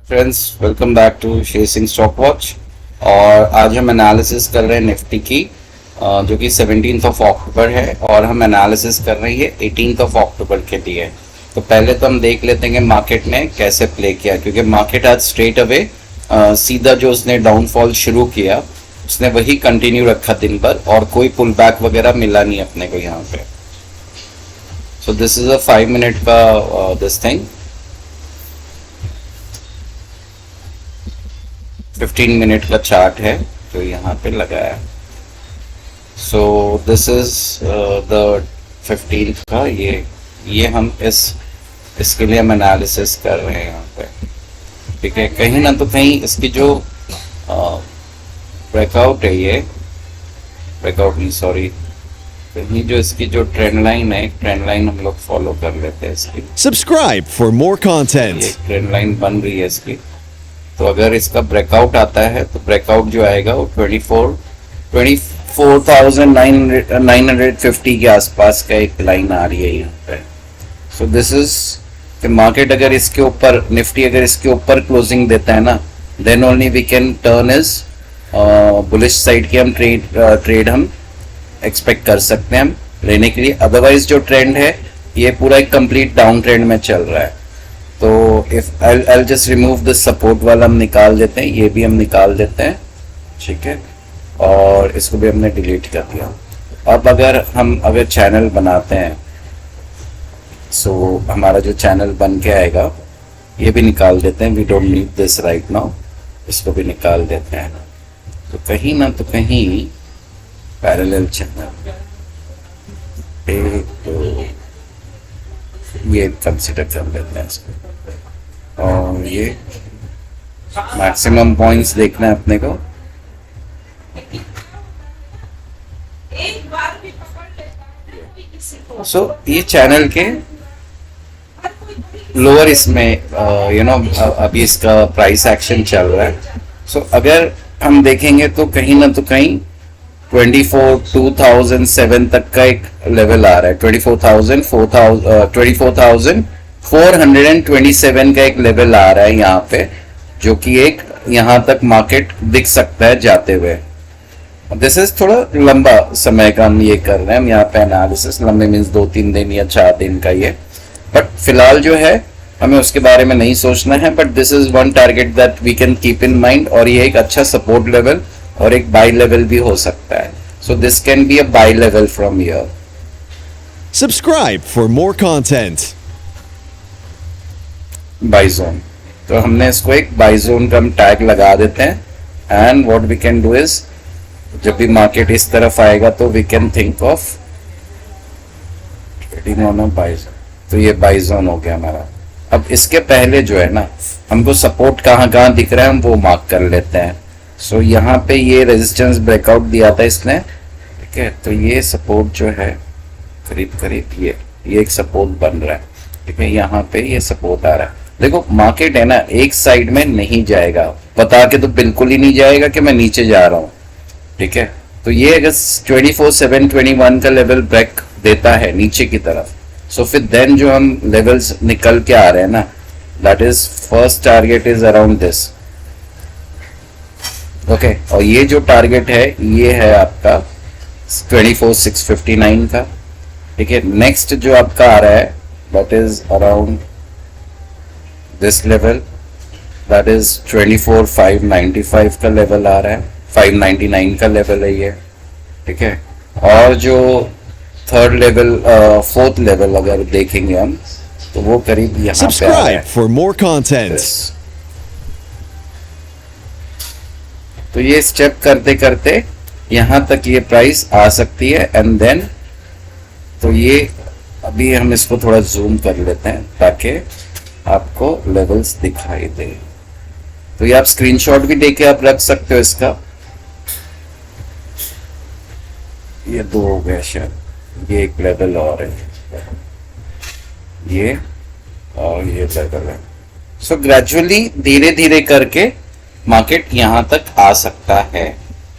Friends, welcome back to chasing stock watch. और आज हम एनालिसिस कर रहे हैं निफ्टी की, जो कि 17 ऑफ अक्टूबर है और हम एनालिसिस कर रहे हैं 18 ऑफ अक्टूबर के लिए। तो पहले तो हम देख लेते हैं कि मार्केट ने कैसे प्ले किया, क्योंकि मार्केट आज स्ट्रेट अवे सीधा जो उसने डाउनफॉल शुरू किया उसने वही कंटिन्यू रखा दिन भर और कोई पुल बैक वगैरह मिला नहीं अपने को यहाँ पे। So this is a 5 minute का दिस थिंग, 15 मिनट का चार्ट है जो यहाँ पे लगा है। So this is the 15th का ये हम इसके लिए हम एनालिसिस कर रहे हैं यहाँ पे। ठीक है, कहीं ना तो कहीं इसकी जो ब्रेकआउट है, ये ब्रेकआउट नहीं सॉरी, कहीं जो इसकी जो ट्रेंड लाइन है, ट्रेंड लाइन हम लोग फॉलो कर लेते हैं इसकी। Subscribe for more content. ये ट्रेंड लाइन बन रही है इसकी, तो अगर इसका ब्रेकआउट आता है तो ब्रेकआउट जो आएगा वो 24,950 के आसपास का एक लाइन आ रही है यहाँ पे। सो दिस इज मार्केट अगर इसके ऊपर, निफ्टी अगर इसके ऊपर क्लोजिंग देता है ना, then only we can turn is bullish side की हम ट्रेड हम एक्सपेक्ट कर सकते हैं हम लेने के लिए। अदरवाइज जो ट्रेंड है ये पूरा एक कंप्लीट डाउन ट्रेंड में चल रहा है। तो if I just remove this support वाला हम निकाल देते हैं, ये भी हम निकाल देते हैं। ठीक है, और इसको भी हमने डिलीट कर दिया। अब अगर चैनल बनाते हैं, सो हमारा जो चैनल बन के आएगा ये भी निकाल देते हैं। We don't need this right now, इसको भी निकाल देते हैं। तो कहीं ना तो कहीं पैरेलल चैनल तो ये कंसिडर कर लेते हैं इसको, और ये मैक्सिमम पॉइंट्स देखना है अपने को। सो ये चैनल के लोअर इसमें अभी इसका प्राइस एक्शन चल रहा है। सो अगर हम देखेंगे तो कहीं ना तो कहीं 24,007 तक का एक लेवल आ रहा है। 24,427 का एक लेवल आ रहा है यहाँ पे, जो कि एक यहाँ तक मार्केट दिख सकता है जाते हुए। दिस इज थोड़ा लंबा समय का हम ये कर रहे हैं, हम यहाँ पे एनालिसिस लंबे मीन्स 2-3 दिन या 4 दिन का ये, बट फिलहाल जो है हमें उसके बारे में नहीं सोचना है। But this is one target that we can keep in mind, और ये एक अच्छा सपोर्ट लेवल और एक बाई लेवल भी हो सकता है। So this can be a by level from here. Subscribe for more content. By zone, तो हमने इसको एक बाई जोन का हम टैग लगा देते हैं। And what we can do is, जब भी मार्केट इस तरफ आएगा तो we can think of trading on a buy zone. तो ये बाई जोन हो गया हमारा। अब इसके पहले जो है ना, हमको सपोर्ट कहाँ कहाँ दिख रहा है हम वो मार्क कर लेते हैं। सो यहाँ पे ये रेजिस्टेंस ब्रेकआउट दिया था इसने। ठीक है, तो ये सपोर्ट जो है करीब करीब ये एक सपोर्ट बन रहा है। ठीक है, यहाँ पे ये सपोर्ट आ रहा है। देखो मार्केट है ना, एक साइड में नहीं जाएगा, बता के तो बिल्कुल ही नहीं जाएगा कि मैं नीचे जा रहा हूँ। ठीक है, तो ये अगर 24,721 का लेवल ब्रेक देता है नीचे की तरफ, सो फिर देन जो हम लेवल्स निकल के आ रहे हैं ना, that is first target is around this. Okay, और ये जो टारगेट है ये है आपका 24,659 का। ठीक है, नेक्स्ट जो आपका आ रहा है that is around this level, that is 24,595 का लेवल आ रहा है, 599 का लेवल है ये। ठीक है, और जो थर्ड लेवल, फोर्थ लेवल अगर देखेंगे हम तो वो करीब यहाँ पे आ रहा है। Subscribe for more content. तो ये स्टेप करते करते यहाँ तक ये प्राइस आ सकती है। एंड देन तो ये अभी हम इसको थोड़ा जूम कर लेते हैं ताकि आपको लेवल्स दिखाई दे। तो ये आप स्क्रीनशॉट भी देके आप रख सकते हो इसका। ये 2 हो गया शायद, ये एक लेवल और है, ये और ये लेवल है। सो ग्रेजुअली धीरे धीरे करके मार्केट यहाँ तक आ सकता है।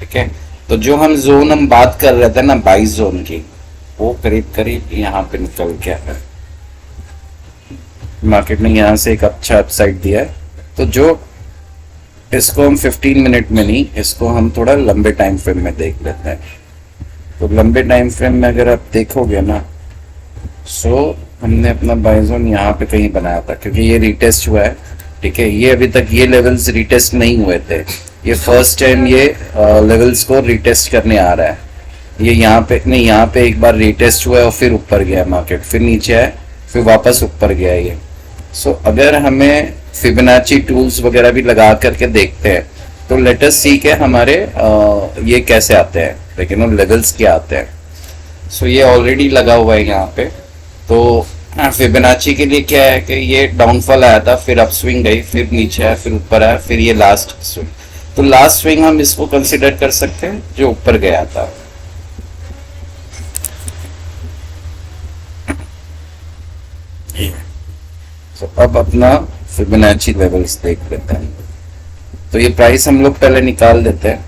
ठीक है, तो जो हम जोन हम बात कर रहे थे ना 22 जोन की, वो करीब करीब यहाँ पे निकल गया है। मार्केट ने यहाँ से एक अच्छा अपसाइड दिया है, तो जो इसको हम 15 मिनट में नहीं, इसको हम थोड़ा लंबे टाइम फ्रेम में देख लेते हैं। तो लंबे टाइम फ्रेम में अगर आप देखोगे ना, सो हमने अपना बाय जोन यहाँ पे कहीं बनाया था, क्योंकि ये रिटेस्ट हुआ है, ठीक है। ये अभी तक ये लेवल्स रिटेस्ट नहीं हुए थे, ये फर्स्ट टाइम ये लेवल्स को रिटेस्ट करने आ रहा है। ये यहाँ पे नहीं, यहाँ पे एक बार रिटेस्ट हुआ है और फिर ऊपर गया मार्केट, फिर नीचे आया, फिर वापस ऊपर गया ये। सो अगर हमें फिबोनाची टूल्स वगैरह भी लगा करके देखते हैं, तो लेट अस सी के हमारे ये कैसे आते हैं, लेकिन लेवल्स क्या आते हैं। सो ये ऑलरेडी लगा हुआ है यहाँ पे। तो फिबोनाची के लिए क्या है कि ये डाउनफॉल आया था, फिर अपस्विंग गई, फिर नीचे आया, फिर ऊपर आया, फिर ये लास्ट स्विंग। तो लास्ट स्विंग हम इसको कंसिडर कर सकते हैं जो ऊपर गया था। तो अब अपना फिबोनाची लेवल्स देख लेते हैं। तो ये प्राइस हम लोग पहले निकाल देते हैं।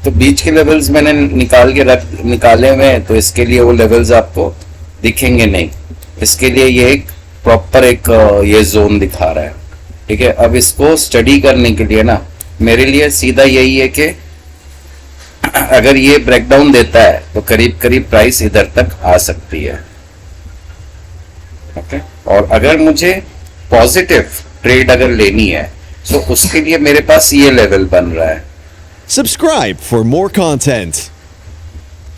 तो बीच के लेवल्स मैंने निकाले हुए हैं, तो इसके लिए वो लेवल्स आपको दिखेंगे नहीं। इसके लिए ये एक प्रॉपर एक ये जोन दिखा रहा है, ठीक है। अब इसको स्टडी करने के लिए ना, मेरे लिए सीधा यही है कि अगर ये ब्रेकडाउन देता है तो करीब करीब प्राइस इधर तक आ सकती है, ओके। और अगर मुझे पॉजिटिव ट्रेड अगर लेनी है, तो उसके लिए मेरे पास ये लेवल बन रहा है। Subscribe for more content.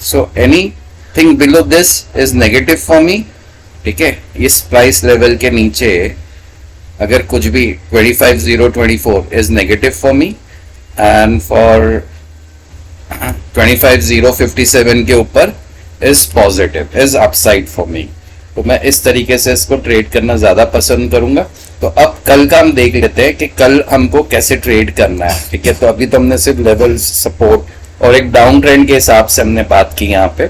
So anything below this is negative for me, ठीक है। इस प्राइस लेवल के नीचे अगर कुछ भी 25,024 is negative for me, and for 25,057 के ऊपर is positive, is upside for me। तो मैं इस तरीके से इसको ट्रेड करना ज्यादा पसंद करूंगा। तो अब कल का हम देख लेते हैं कि कल हमको कैसे ट्रेड करना है, ठीक है। तो अभी तो हमने सिर्फ लेवल, सपोर्ट और एक डाउन ट्रेंड के हिसाब से हमने बात की यहाँ पे।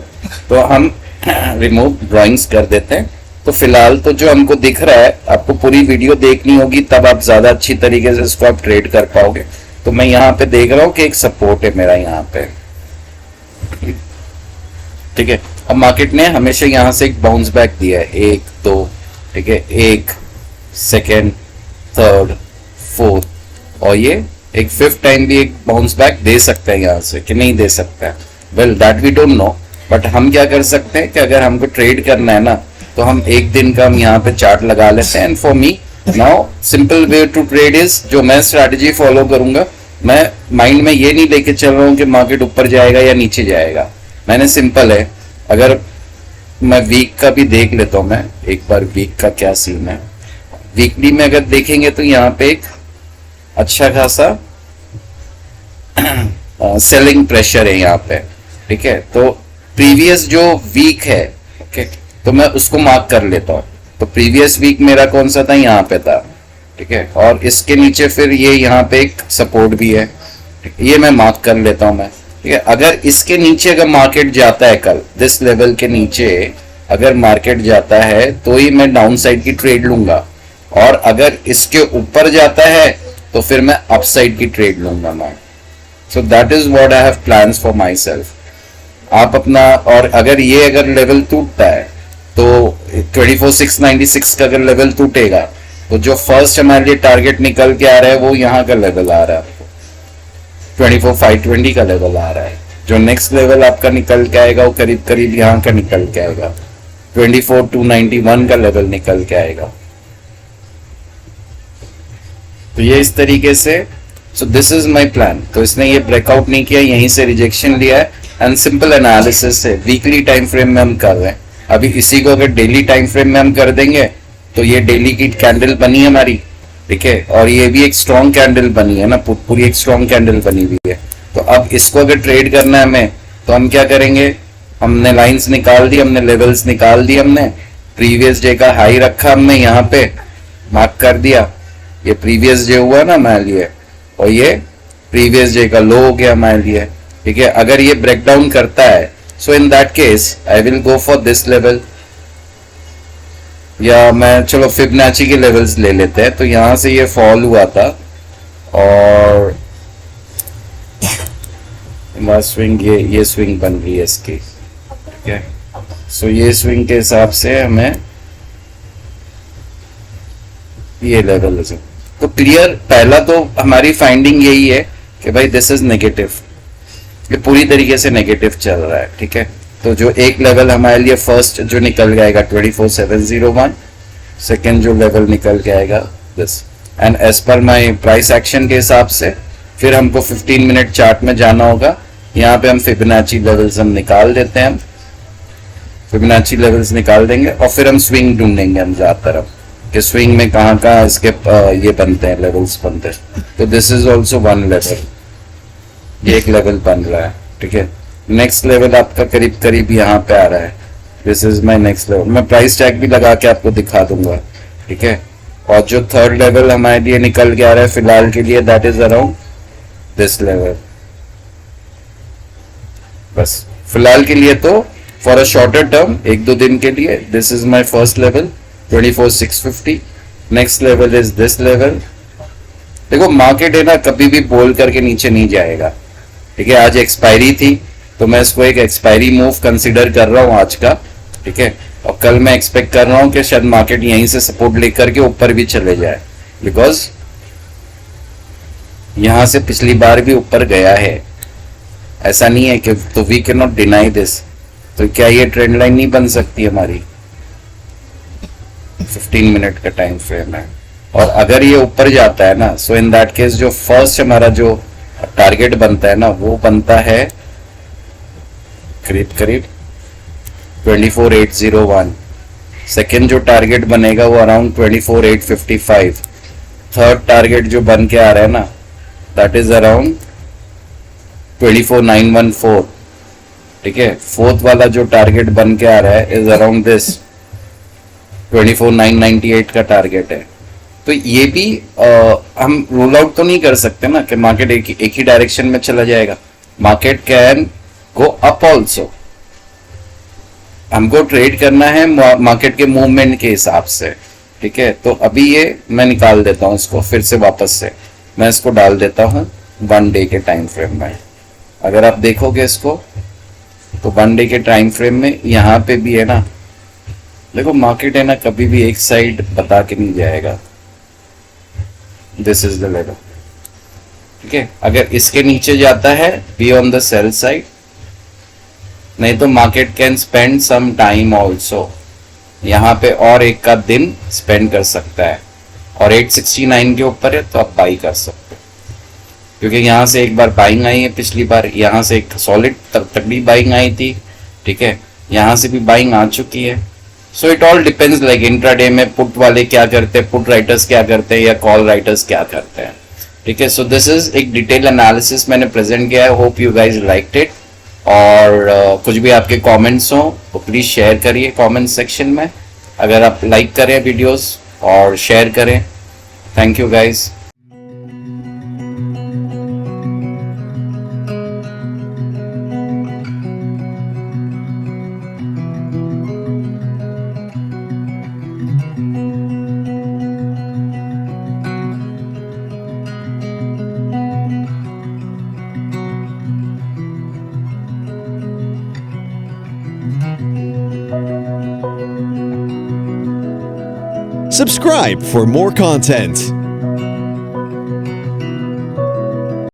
तो हम रिमूव ड्राइंग्स कर देते हैं। तो फिलहाल तो जो हमको दिख रहा है, आपको पूरी वीडियो देखनी होगी, तब आप ज्यादा अच्छी तरीके से इसको आप ट्रेड कर पाओगे। तो मैं यहाँ पे देख रहा हूँ कि एक सपोर्ट है मेरा यहाँ पे, ठीक है। अब मार्केट ने हमेशा यहाँ से एक बाउंस बैक दिया है, 1 2, ठीक है, 1 सेकेंड, थर्ड, फोर्थ, और ये एक फिफ्थ टाइम भी एक बाउंस बैक दे सकता है यहाँ से कि नहीं दे सकता है, well that we don't know. But हम क्या कर सकते हैं कि अगर हमको ट्रेड करना है ना, तो हम एक दिन का हम यहाँ पे चार्ट लगा लेते हैं। And for me now simple way to trade is, जो मैं स्ट्रैटेजी फॉलो करूंगा, मैं माइंड में ये नहीं लेके चल रहा हूँ कि मार्केट ऊपर जाएगा या नीचे जाएगा। मैंने सिंपल है, अगर मैं वीक का भी देख लेता हूँ, मैं एक बार वीक का क्या सीन है। वीकली में अगर देखेंगे तो यहाँ पे एक अच्छा खासा सेलिंग प्रेशर है यहाँ पे, ठीक है। तो प्रीवियस जो वीक है, ओके, तो मैं उसको मार्क कर लेता हूँ। तो प्रीवियस वीक मेरा कौन सा था, यहाँ पे था, ठीक है। और इसके नीचे फिर ये यहाँ पे एक सपोर्ट भी है, ये मैं मार्क कर लेता हूँ मैं, ठीक है। अगर इसके नीचे अगर मार्केट जाता है कल, दिस लेवल के नीचे अगर मार्केट जाता है, तो ही मैं डाउन साइड की ट्रेड लूंगा। और अगर इसके ऊपर जाता है तो फिर मैं अपसाइड की ट्रेड लूंगा मैं। So that is what I have plans for my self. आप अपना, और अगर ये अगर लेवल टूटता है तो 24,696 का अगर लेवल टूटेगा, तो जो फर्स्ट हमारे लिए टारगेट निकल के आ रहा है वो यहाँ का लेवल आ रहा है, 24,520 का लेवल आ रहा है। जो नेक्स्ट लेवल आपका निकल के आएगा वो करीब करीब यहाँ का निकल के आएगा, 24,291 का लेवल निकल के आएगा। तो ये इस तरीके से, so this is my plan. तो इसने ये ब्रेकआउट नहीं किया, यहीं से रिजेक्शन लिया है, एंड सिंपल एनालिसिस है, वीकली टाइम फ्रेम में हम कर रहे हैं। अभी इसी को अगर डेली टाइम फ्रेम में हम कर देंगे, तो ये डेली की कैंडल बनी है हमारी, ठीक है। और ये भी एक स्ट्रॉन्ग कैंडल बनी है ना, पूरी एक स्ट्रॉन्ग कैंडल बनी हुई है। तो अब इसको अगर ट्रेड करना है हमें, तो हम क्या करेंगे, हमने लाइंस निकाल दी, हमने लेवल्स निकाल दी, हमने प्रीवियस डे का हाई रखा, हमने यहाँ पे मार्क कर दिया, ये प्रीवियस डे हुआ ना हमारे लिए, और ये प्रीवियस डे का लो हो गया हमारे लिए, ठीक है। अगर ये ब्रेक डाउन करता है, so in that case I will go for this level, या मैं चलो फिबोनाची के लेवल्स ले लेते हैं। तो यहां से ये फॉल हुआ था, और स्विंग, ये स्विंग बन रही है इसकी, ठीक है। सो ये स्विंग के हिसाब से हमें ये लेवल है। तो क्लियर, पहला तो हमारी फाइंडिंग यही है कि भाई दिस इज नेगेटिव, ये पूरी तरीके से नेगेटिव चल रहा है, ठीक है। तो जो एक लेवल हमारे लिए फर्स्ट जो निकल जाएगा 24701, सेकेंड जो लेवल निकल के आएगा this, and as per my price action के हिसाब से फिर हमको 15 मिनट चार्ट में जाना होगा। यहाँ पे हम फिबोनाची लेवल्स हम निकाल देते हैं, फिबोनाची लेवल्स निकाल देंगे और फिर हम स्विंग ढूंढेंगे हम ज्यादातर अब कि स्विंग में कहाँ कहाँ इसके ये बनते हैं, लेवल्स बनते हैं। तो this is also one level, ये एक लेवल बन रहा है, ठीक है। नेक्स्ट लेवल आपका करीब करीब यहाँ पे आ रहा है, this is my next level. मैं प्राइस टैग भी लगा के आपको दिखा दूंगा, ठीक है। और जो थर्ड लेवल हमारे लिए निकल के आ रहा है फिलहाल के लिए, that is around this level. बस फिलहाल के लिए तो फॉर अ शॉर्टर टर्म, एक दो दिन के लिए, this is my first level 24650। Next level is this level. देखो मार्केट है ना, कभी भी बोल करके नीचे नहीं जाएगा, ठीक है। आज एक्सपायरी थी तो मैं इसको एक एक्सपायरी मूव कंसीडर कर रहा हूं आज का, ठीक है। और कल मैं एक्सपेक्ट कर रहा हूं कि शायद मार्केट यहीं से सपोर्ट लेकर के ऊपर भी चले जाए, बिकॉज यहां से पिछली बार भी ऊपर गया है, ऐसा नहीं है कि, तो we can not deny this. तो क्या ये ट्रेंड लाइन नहीं बन सकती हमारी? 15 मिनट का टाइम फ्रेम है, और अगर ये ऊपर जाता है ना, सो इन दैट केस जो फर्स्ट हमारा जो टारगेट बनता है ना, वो बनता है करीब करीब 24801। सेकेंड जो टारगेट बनेगा वो अराउंड 24855। थर्ड टारगेट जो बन के आ रहा है ना, दैट इज अराउंड 24914, ठीक है। फोर्थ वाला जो टारगेट बन के आ रहा है इज अराउंड दिस 24998 का टारगेट है। तो ये भी हम रूल आउट तो नहीं कर सकते ना कि मार्केट एक ही डायरेक्शन में चला जाएगा। Market can go up also, हमको ट्रेड करना है मार्केट के मूवमेंट के हिसाब से, ठीक है। तो अभी ये मैं निकाल देता हूं इसको, फिर से वापस से मैं इसको डाल देता हूं 1 डे के टाइम फ्रेम में। अगर आप देखोगे इसको तो 1 डे के टाइम फ्रेम में यहाँ पे भी है ना, देखो मार्केट है ना कभी भी एक साइड बता के नहीं जाएगा, दिस इज द लेवल, ठीक है। अगर इसके नीचे जाता है be on the sell side, नहीं तो market can spend some time also, यहाँ पे और एक का दिन स्पेंड कर सकता है, और 869 के ऊपर है तो आप बाई कर सकते हो, क्योंकि यहाँ से एक बार बाइंग आई है, पिछली बार यहाँ से एक सॉलिड तगड़ी बाइंग आई थी, ठीक है। यहाँ से भी बाइंग आ चुकी है। So it all depends, like intraday में पुट वाले क्या करते हैं, पुट राइटर्स क्या करते हैं, या कॉल राइटर्स क्या करते हैं, ठीक है। सो दिस इज एक डिटेल एनालिसिस मैंने प्रेजेंट किया है, hope you guys liked it. और कुछ भी आपके कमेंट्स हो तो प्लीज़ शेयर करिए कमेंट सेक्शन में, अगर आप लाइक करें वीडियोस और शेयर करें। Thank you guys. Subscribe for more content.